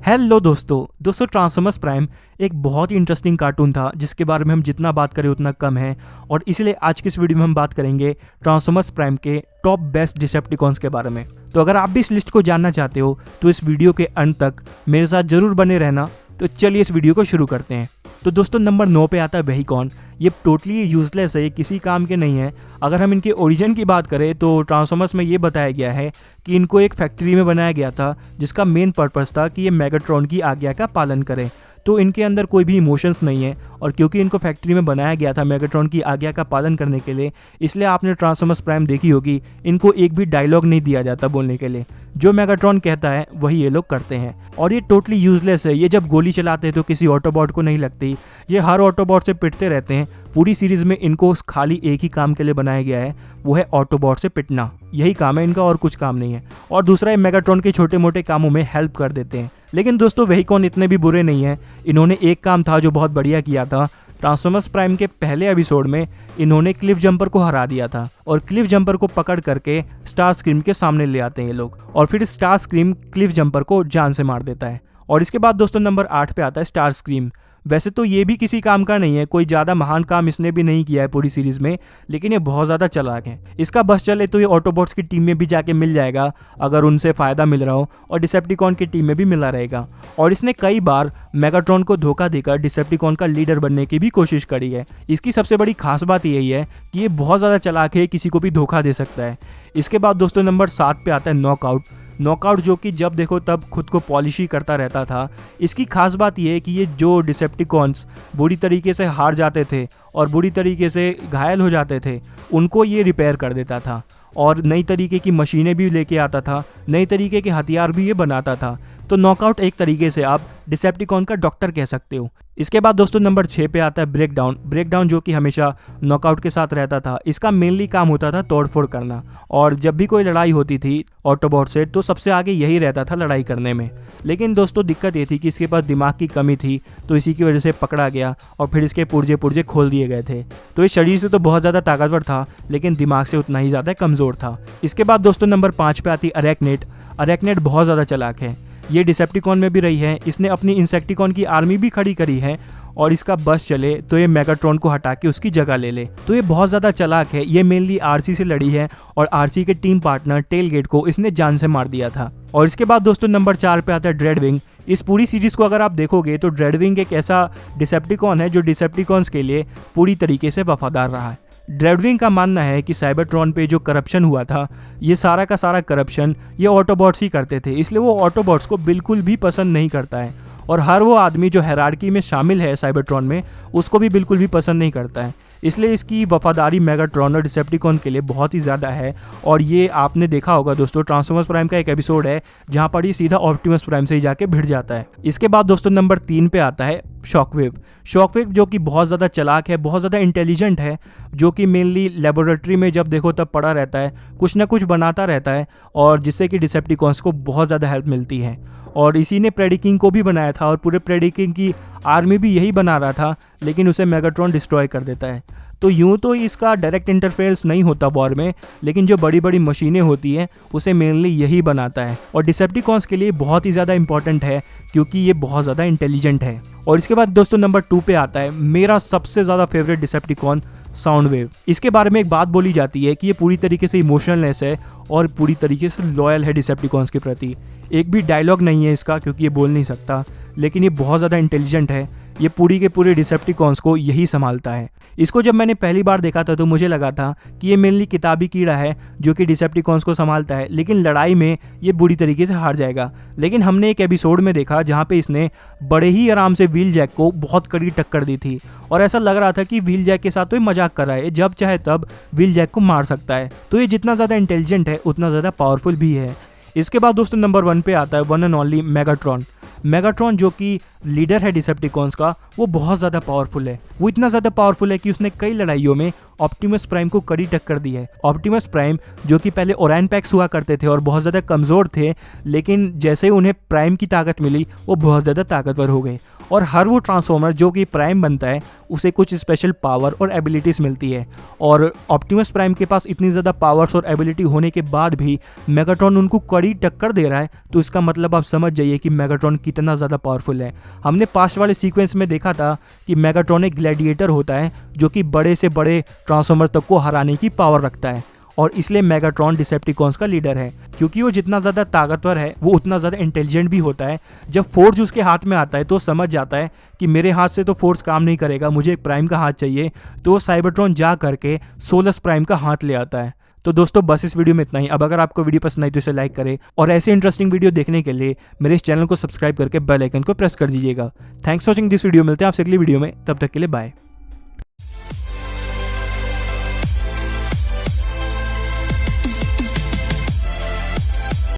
Hello दोस्तों transformers prime एक बहुत ही इंटरेस्टिंग कार्टून था जिसके बारे में हम जितना बात करें उतना कम है। और इसीलिए आज की इस वीडियो में हम बात करेंगे ट्रांसफॉर्मर्स प्राइम के टॉप बेस्ट डिसेप्टिकॉन्स के बारे में। तो अगर आप भी इस लिस्ट को जानना चाहते हो तो इस वीडियो के अंत तक मेरे साथ जरूर बने रहना। तो चलिए इस वीडियो को शुरू करते हैं। तो दोस्तों नंबर 9 पे आता है वेहिकॉन। ये टोटली यूजलेस है, ये किसी काम के नहीं है। अगर हम इनके ओरिजिन की बात करें तो ट्रांसफॉर्मर्स में ये बताया गया है कि इनको एक फैक्ट्री में बनाया गया था जिसका मेन पर्पस था कि ये मेगाट्रॉन की आज्ञा का पालन करें। तो इनके अंदर कोई भी इमोशंस नहीं है और क्योंकि इनको फैक्ट्री में बनाया गया था मेगाट्रॉन की आज्ञा का पालन करने के लिए, इसलिए आपने ट्रांसफॉर्मर्स प्राइम देखी होगी, इनको एक भी डायलॉग नहीं दिया जाता बोलने के लिए। जो मेगाट्रॉन कहता है वही ये लोग करते हैं और ये टोटली यूजलेस है। ये जब गोली चलाते हैं तो किसी ऑटोबॉट को नहीं लगती, ये हर ऑटोबॉट से पिटते रहते हैं। पूरी सीरीज में इनको खाली एक ही काम के लिए बनाया गया है, वो है ऑटोबॉट से पिटना। यही काम है इनका और कुछ काम नहीं है। और दूसरा, ये मेगाट्रॉन के छोटे मोटे कामों में हेल्प कर देते हैं। लेकिन दोस्तों वेहिकॉन इतने भी बुरे नहीं है। इन्होंने एक काम था जो बहुत बढ़िया किया था। ट्रांसफॉर्मर्स प्राइम के पहले एपिसोड में इन्होंने क्लिफ जंपर को हरा दिया था और क्लिफ जंपर को पकड़ करके स्टार स्क्रीम के सामने ले आते हैं ये लोग और फिर स्टार स्क्रीम क्लिफ जंपर को जान से मार देता है। और इसके बाद दोस्तों नंबर 8 पे आता है स्टार स्क्रीम। वैसे तो ये भी किसी काम का नहीं है, कोई ज़्यादा महान काम इसने भी नहीं किया है पूरी सीरीज में, लेकिन ये बहुत ज़्यादा चालाक है। इसका बस चले तो ये ऑटोबॉट्स की टीम में भी जाके मिल जाएगा अगर उनसे फ़ायदा मिल रहा हो, और डिसेप्टिकॉन की टीम में भी मिला रहेगा। और इसने कई बार मेगाट्रॉन को धोखा देकर डिसेप्टिकॉन का लीडर बनने की भी कोशिश करी है। इसकी सबसे बड़ी खास बात यही है कि ये बहुत ज़्यादा चालाक है, किसी को भी धोखा दे सकता है। इसके बाद दोस्तों नंबर 7 पे आता है नॉकआउट। नॉकआउट जो कि जब देखो तब खुद को पॉलिश ही करता रहता था। इसकी खास बात यह है कि ये जो डिसेप्टिकॉन्स बुरी तरीके से हार जाते थे और बुरी तरीके से घायल हो जाते थे, उनको ये रिपेयर कर देता था और नई तरीके की मशीनें भी लेके आता था, नई तरीके के हथियार भी ये बनाता था। तो नॉकआउट एक तरीके से आप डिसेप्टिकॉन का डॉक्टर कह सकते हो। इसके बाद दोस्तों नंबर 6 पे आता है ब्रेकडाउन। ब्रेकडाउन जो कि हमेशा नॉकआउट के साथ रहता था। इसका मेनली काम होता था तोड़फोड़ करना, और जब भी कोई लड़ाई होती थी ऑटोबॉट से तो सबसे आगे यही रहता था लड़ाई करने में। लेकिन दोस्तों दिक्कत ये थी कि इसके पास दिमाग की कमी थी, तो इसी की वजह से पकड़ा गया और फिर इसके पुर्जे पुर्जे खोल दिए गए थे। तो ये शरीर से तो बहुत ज़्यादा ताकतवर था लेकिन दिमाग से उतना ही ज़्यादा कमज़ोर था। इसके बाद दोस्तों नंबर 5 पे आती अरैक्नेड। अरैक्नेड बहुत ज़्यादा चालाक है, ये डिसेप्टिकॉन में भी रही है। इसने अपनी इंसेक्टिकॉन की आर्मी भी खड़ी करी है और इसका बस चले तो ये मेगाट्रॉन को हटा के उसकी जगह ले ले। तो ये बहुत ज़्यादा चालाक है। ये मेनली आरसी से लड़ी है और आरसी के टीम पार्टनर टेलगेट को इसने जान से मार दिया था। और इसके बाद दोस्तों नंबर 4 पे आता है ड्रेडविंग। इस पूरी सीरीज को अगर आप देखोगे तो ड्रेडविंग एक ऐसा डिसेप्टिकॉन है जो डिसेप्टिकॉन्स के लिए पूरी तरीके से वफादार रहा है। ड्रेडविंग का मानना है कि साइबरट्रॉन पे जो करप्शन हुआ था, ये सारा का सारा करप्शन ये ऑटोबॉट्स ही करते थे, इसलिए वो ऑटोबॉट्स को बिल्कुल भी पसंद नहीं करता है। और हर वो आदमी जो हायरार्की में शामिल है साइबरट्रॉन में, उसको भी बिल्कुल भी पसंद नहीं करता है। इसलिए इसकी वफादारी मेगाट्रॉन और डिसेप्टिकॉन के लिए बहुत ही ज़्यादा है। और ये आपने देखा होगा दोस्तों, ट्रांसफॉर्मर्स प्राइम का एक एपिसोड है जहाँ पर ये सीधा ऑप्टिमस प्राइम से ही जाके भिड़ जाता है। इसके बाद दोस्तों नंबर 3 पे आता है शॉकवेव। शॉकवेव जो कि बहुत ज़्यादा चालाक है, बहुत ज़्यादा इंटेलिजेंट है, जो कि मेनली लेबोरेटरी में जब देखो तब पड़ा रहता है, कुछ ना कुछ बनाता रहता है और जिससे कि डिसेप्टिकॉन्स को बहुत ज़्यादा हेल्प मिलती है। और इसी ने प्रेडिकिंग को भी बनाया था और पूरे प्रेडिकिंग की आर्मी भी यही बना रहा था, लेकिन उसे मेगाट्रॉन डिस्ट्रॉय कर देता है। तो यूँ तो इसका डायरेक्ट इंटरफेरेंस नहीं होता वॉर में, लेकिन जो बड़ी बड़ी मशीनें होती हैं उसे मेनली यही बनाता है और डिसेप्टिकॉन्स के लिए बहुत ही ज़्यादा इंपॉर्टेंट है क्योंकि ये बहुत ज़्यादा इंटेलिजेंट है। और इसके बाद दोस्तों नंबर 2 पे आता है मेरा सबसे ज़्यादा फेवरेट डिसेप्टिकॉन, साउंड वेव। इसके बारे में एक बात बोली जाती है कि ये पूरी तरीके से इमोशनलेस है और पूरी तरीके से लॉयल है डिसेप्टिकॉन्स के प्रति। एक भी डायलॉग नहीं है इसका क्योंकि ये बोल नहीं सकता, लेकिन ये बहुत ज़्यादा इंटेलिजेंट है। ये पूरी के पूरे डिसेप्टिकॉन्स को यही संभालता है। इसको जब मैंने पहली बार देखा था तो मुझे लगा था कि ये मेनली किताबी कीड़ा है जो कि डिसेप्टिकॉन्स को संभालता है, लेकिन लड़ाई में ये बुरी तरीके से हार जाएगा। लेकिन हमने एक एपिसोड में देखा जहाँ पे इसने बड़े ही आराम से व्हील जैक को बहुत कड़ी टक्कर दी थी और ऐसा लग रहा था कि व्हील जैक के साथ तो ये मजाक कर रहा है, जब चाहे तब व्हील जैक को मार सकता है। तो ये जितना ज़्यादा इंटेलिजेंट है उतना ज़्यादा पावरफुल भी है। इसके बाद दोस्तों नंबर 1 पे आता है one and only Megatron. Megatron जो कि लीडर है डिसेप्टिकॉन्स का, वो बहुत ज़्यादा पावरफुल है। वो इतना ज़्यादा पावरफुल है कि उसने कई लड़ाइयों में ऑप्टिमस प्राइम को कड़ी टक्कर दी है। ऑप्टिमस प्राइम जो कि पहले ओरैन पैक्स हुआ करते थे और बहुत ज़्यादा कमज़ोर थे, लेकिन जैसे ही उन्हें प्राइम की ताकत मिली वो बहुत ज़्यादा ताकतवर हो गए। और हर वो ट्रांसफॉर्मर जो कि प्राइम बनता है उसे कुछ स्पेशल पावर और एबिलिटीज़ मिलती है। और ऑप्टिमस प्राइम के पास इतनी ज़्यादा पावर्स और एबिलिटी होने के बाद भी मेगाट्रॉन उनको कड़ी टक्कर दे रहा है, तो इसका मतलब आप समझ जाइए कि मेगाट्रॉन कितना ज़्यादा पावरफुल है। हमने पास्ट वाले सीक्वेंस में देखा था कि मेगाट्रॉन एक ग्लैडिएटर होता है जो कि बड़े से बड़े ट्रांसफॉर्मर तक को हराने की पावर रखता है, और इसलिए मेगाट्रॉन डिसेप्टिकॉन्स का लीडर है। क्योंकि वो जितना ज़्यादा ताकतवर है वो उतना ज़्यादा इंटेलिजेंट भी होता है। जब फोर्स उसके हाथ में आता है तो समझ जाता है कि मेरे हाथ से तो फोर्स काम नहीं करेगा, मुझे एक प्राइम का हाथ चाहिए, तो साइबरट्रॉन जा करके सोलस प्राइम का हाथ ले आता है। तो दोस्तों बस इस वीडियो में इतना ही। अब अगर आपको वीडियो पसंद आई तो इसे लाइक करें, और ऐसे इंटरेस्टिंग वीडियो देखने के लिए मेरे इस चैनल को सब्सक्राइब करके बेल आइकन को प्रेस कर दीजिएगा। Thanks for watching this video. मिलते हैं आपसे अगली वीडियो में, तब तक के लिए बाय।